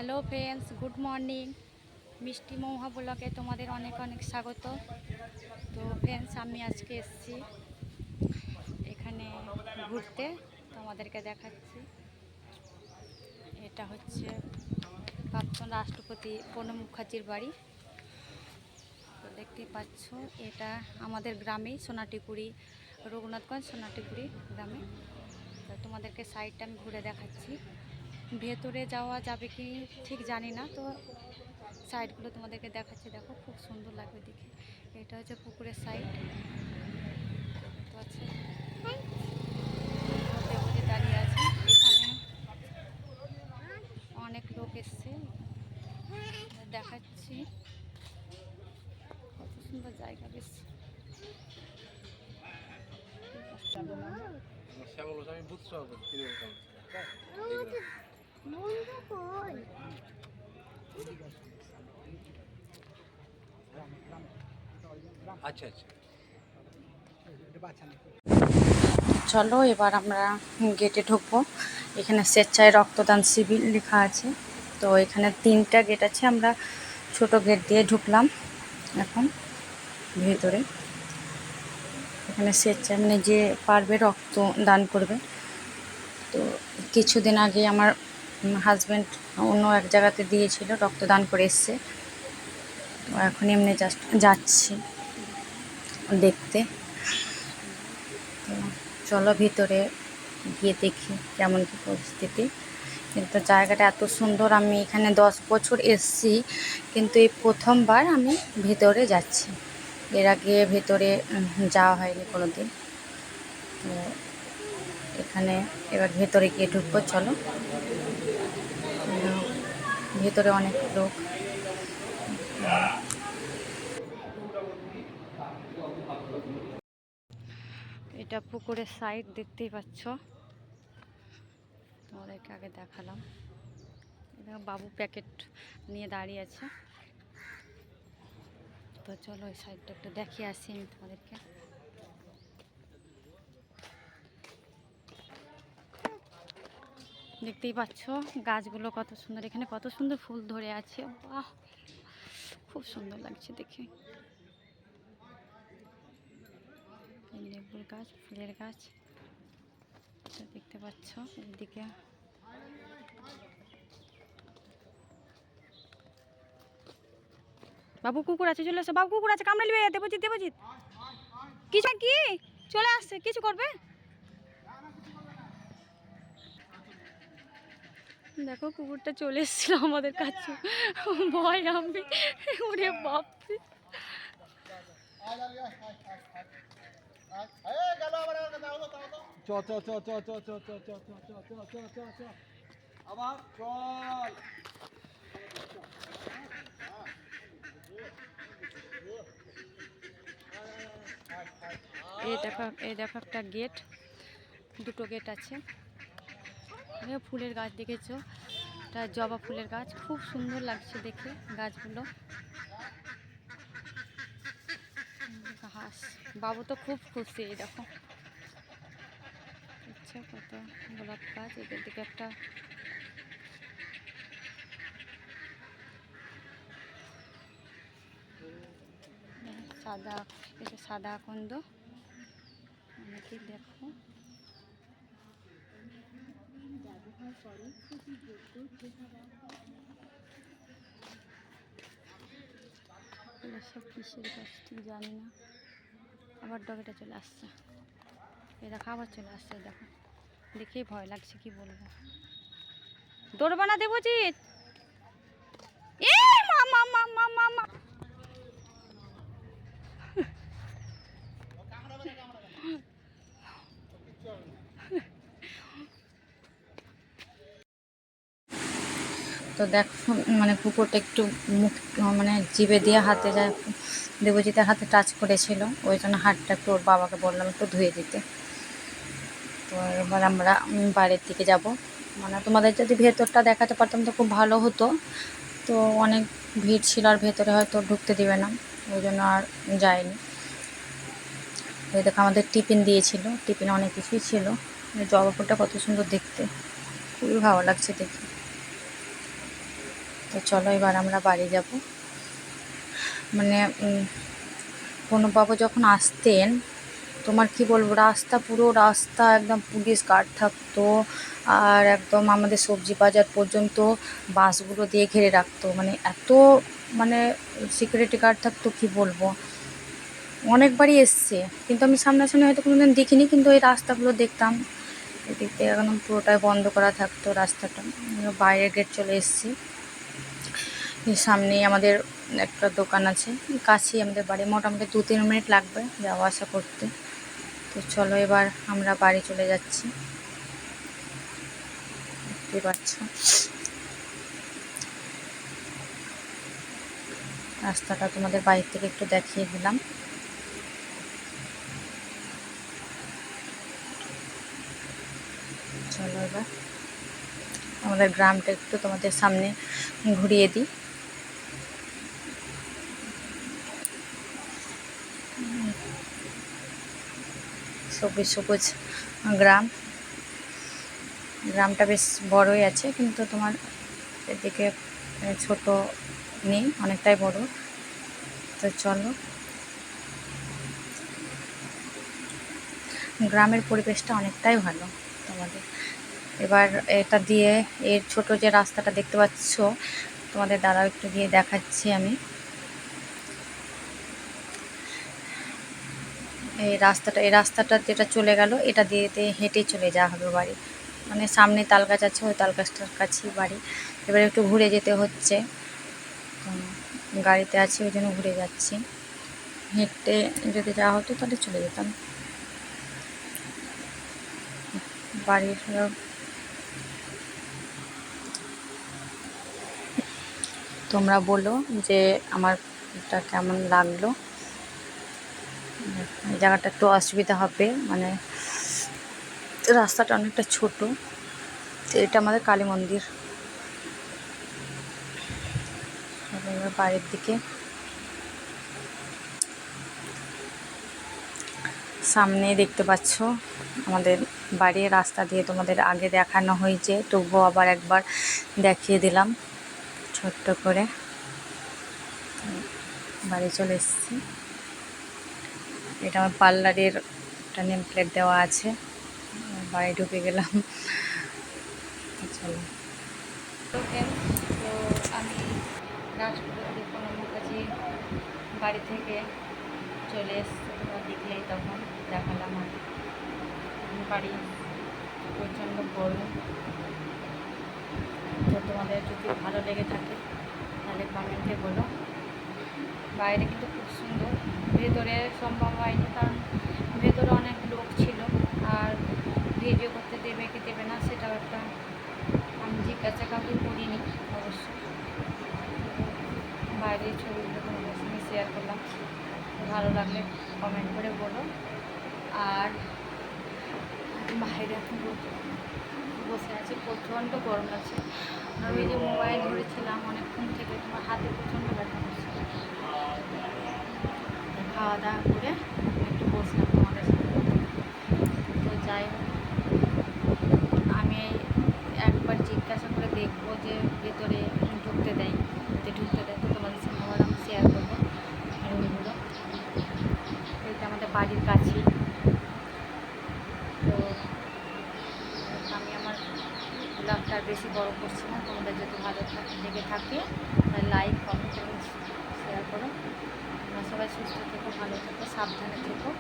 Hello friends, good morning. মিষ্টি মৌহা ব্লগে তোমাদের অনেক অনেক স্বাগত। তো ফ্রেন্ডস, আমি আজকে এসেছি এখানে ঘুরতে, তোমাদেরকে দেখাচ্ছি। এটা হচ্ছে প্রাক্তন রাষ্ট্রপতি প্রণব মুখার্জির বাড়ি। তো দেখতেই পাচ্ছ, এটা আমাদের গ্রামেই, সোনাটিপুরি, রঘুনাথগঞ্জ সোনাটিপুরি গ্রামে। তো তোমাদেরকে সাইডটা আমি ঘুরে দেখাচ্ছি। ভেতরে যাওয়া যাবে কি ঠিক জানি না, তো সাইডগুলো তোমাদেরকে দেখাচ্ছি। দেখো, খুব সুন্দর লাগবে দেখে। এটা হচ্ছে পুকুরের সাইড, দেখতে পাচ্ছি দেবতী দাঁড়িয়ে আছে। এখানে অনেক লোক এসছে, দেখাচ্ছি। কত সুন্দর জায়গা, বেশ। আচ্ছা আচ্ছা, চলো এবার আমরা গেটে ঢুকবো। এখানে স্বেচ্ছায় রক্তদান শিবির লেখা আছে। তো এখানে 3টা গেট আছে, আমরা ছোট গেট দিয়ে ঢুকলাম এখন ভেতরে। এখানে স্বেচ্ছায় মানে যে পারবে রক্ত দান করবে। তো কিছুদিন আগে আমার হাজব্যান্ড অন্য এক জায়গাতে দিয়েছিল, রক্তদান করে এসছে। তো এখন এমনি জাস্ট যাচ্ছি দেখতে। তো চলো ভিতরে গিয়ে দেখি কেমন কী পরিস্থিতি। কিন্তু জায়গাটা এত সুন্দর, আমি এখানে 10 বছর এসছি, কিন্তু এই প্রথমবার আমি ভেতরে যাচ্ছি। এর আগে ভেতরে যাওয়া হয়নি কোনো দিন। তো এখানে এবার ভেতরে গিয়ে ঢুকবো। চলো, ভেতরে অনেক লোক। এটা পুকুরের সাইড, দেখতেই পাচ্ছ। তোমাদেরকে আগে দেখালাম। এটা বাবু প্যাকেট নিয়ে দাঁড়িয়ে আছে। তো চলো ওই সাইডটা একটু দেখিয়ে আসি আমি তোমাদেরকে। দেখতেই পাচ্ছ গাছগুলো কত সুন্দর, এখানে কত সুন্দর ফুল ধরে আছে। বাহ, খুব সুন্দর লাগছে দেখে। লেবুর গাছ, ফুলের গাছ দেখতে পাচ্ছ। এদিকে বাবু কুকুর আছে, চলে আসো। বাবু কুকুর আছে, কামড়ে নেবে। দেবজিৎ, দেবজিৎ কিছু কি চলে আসছে, কিছু করবে। দেখো, কুকুরটা চলে এসেছিল আমাদের কাছে। ভয় আমি, ওরে বাপরে। আবার চল। এই দেখো একটা গেট, 2টো গেট আছে। ফুলের গাছ দেখেছো, এটা জবা ফুলের গাছ, খুব সুন্দর লাগছে দেখে গাছগুলো। হাঁস, বাবু তো খুব খুশি। এই দেখো, আচ্ছা, কত গোলাপ গাছ। এদের দিকে একটা সাদা, এটা সাদা আকন্দ অনেকেই। দেখো, সব কিসের গাছ ঠিক জানি না। আবার ডগেটা চলে আসছে, এ দেখো আবার চলে আসছে। দেখো, দেখেই ভয় লাগছে, কি বলবো। দৌড়বা না দেবজিৎ। এ মা মা মা মা মা মা। তো দেখো, মানে কুকুরটা একটু মুখ মানে জিভে দিয়ে হাতে যায়, দেবজিতের হাতে টাচ করেছিল, ওই জন্য হাতটা একটু ওর বাবাকে বললাম একটু ধুয়ে দিতে। তো এবার আমরা বাইরের দিকে যাব। মানে তোমাদের যদি ভেতরটা দেখাতে পারতাম তো খুব ভালো হতো। তো অনেক ভিড় ছিল, আর ভেতরে হয়তো ঢুকতে দেবে না, ওই জন্য আর যাইনি। তো দেখো, আমাদের টিফিন দিয়েছিল, টিফিনে অনেক কিছুই ছিল। জবা ফুলটা কত সুন্দর দেখতে, খুবই ভালো লাগছে দেখে। তো চলো এবার আমরা বাড়ি যাব। মানে প্রণববাবু যখন আসতেন, তোমার কি বলবো, পুরো রাস্তা একদম পুলিশ গার্ড থাকতো, আর একদম আমাদের সবজি বাজার পর্যন্ত বাসগুলো দিয়ে ঘিরে রাখতো। মানে এত মানে সিকিউরিটি গার্ড থাকতো, কি বলবো। অনেকবারই এসছে, কিন্তু আমি সামনাসামনি হয়তো কোনোদিন দেখিনি, কিন্তু এই রাস্তাগুলো দেখতাম। এদিক দিয়ে একদম পুরোটাই বন্ধ করা থাকতো রাস্তাটা। আমরা বাইরের গেট চলে এসেছি। সামনেই আমাদের একটা দোকান আছে, কাছেই আমাদের বাড়ি, মোটামুটি 2-3 মিনিট লাগবে যাওয়া আসা করতে। তো চলো এবার আমরা বাড়ি চলে যাচ্ছি। দেখতে পাচ্ছ রাস্তাটা, তোমাদের বাইরে থেকে একটু দেখিয়ে দিলাম। চলো এবার আমাদের গ্রামটা একটু তোমাদের সামনে ঘুরিয়ে দিই। সবুজ সবুজ গ্রামটা বেশ বড়ই আছে, কিন্তু তোমার এদিকে ছোট নেই, অনেকটাই বড়। তো চলো, গ্রামের পরিবেশটা অনেকটাই ভালো তোমাদের। এবার এটা দিয়ে, এর ছোট যে রাস্তাটা দেখতে পাচ্ছ, তোমাদের দাঁড়াও একটু দিয়ে দেখাচ্ছি আমি। এই রাস্তাটা যেটা চলে গেল, এটা দিয়ে হেঁটেই চলে যাওয়া হবে বাড়ি। মানে সামনে তাল গাছ আছে, ওই তাল গাছটার কাছেই বাড়ি। এবার একটু ঘুরে যেতে হচ্ছে, গাড়িতে আছি ওই জন্য ঘুরে যাচ্ছি। হেঁটে যদি যাওয়া হতো তাহলে চলে যেতাম বাড়ির। তোমরা বলো যে আমার এটা কেমন লাগলো। এই জায়গাটা একটু অসুবিধা হবে, মানে রাস্তাটা অনেকটা ছোট। এটা আমাদের কালী মন্দির। এবার বাড়ির দিকে, সামনে দেখতে পাচ্ছ আমাদের বাড়ির রাস্তা দিয়ে তোমাদের আগে দেখানো হয়েছে, তবুও আবার একবার দেখিয়ে দিলাম ছোট্ট করে। বাড়ি চলে এসেছি। এটা আমার পার্লারের একটা নেম প্লেট দেওয়া আছে, বাড়ি ঢুকে গেলাম। চলো, তো আমি রাজপুরের প্রণব কাছে বাড়ি থেকে চলে এসেছি। তোমরা দেখলেই তখন দেখালাম আমি বাড়ি, প্রচণ্ড গরম। তো তোমাদের যদি ভালো লেগে থাকে তাহলে কমেন্টে বলো। বাইরে কিন্তু খুব সুন্দর, ভেতরে সম্ভব হয়নি কারণ ভেতরে অনেক লোক ছিল, আর ভিডিও করতে দেবে কি দেবে না সেটাও একটা, আমি জিজ্ঞাসা কাউকে করিনি অবশ্য। বাইরের ছবিগুলো তোমাদের সঙ্গে শেয়ার করলাম, ভালো লাগলে কমেন্ট করে বলো। আর বাইরে এখন বসে আছে, প্রচণ্ড গরম আছে। আর ওই যে মোবাইল ধরেছিলাম অনেকক্ষণ থেকে, তোমার হাতে প্রচণ্ড ব্যথা করছে। খাওয়া দাওয়া করে একটু বসলাম তোমাদের সাথে। তো যাই হোক, আমি একবার জিজ্ঞাসা করে দেখবো যে ভেতরে ঢুকতে দেয়, যদি ঢুকতে দেয় তো তোমাদের সঙ্গে আবার আমি শেয়ার করবো রুমগুলো। এটা আমাদের বাড়ির কাছেই। তো আমি আমার ব্লগটা আর বেশি বড় করছি না। তোমাদের যদি ভালো লেগে থাকে তাহলে লাইক, কমেন্ট এবং শেয়ার করো। তোমরা সবাই সুস্থ থেকো, ভালো থেকো, সাবধানে থেকো।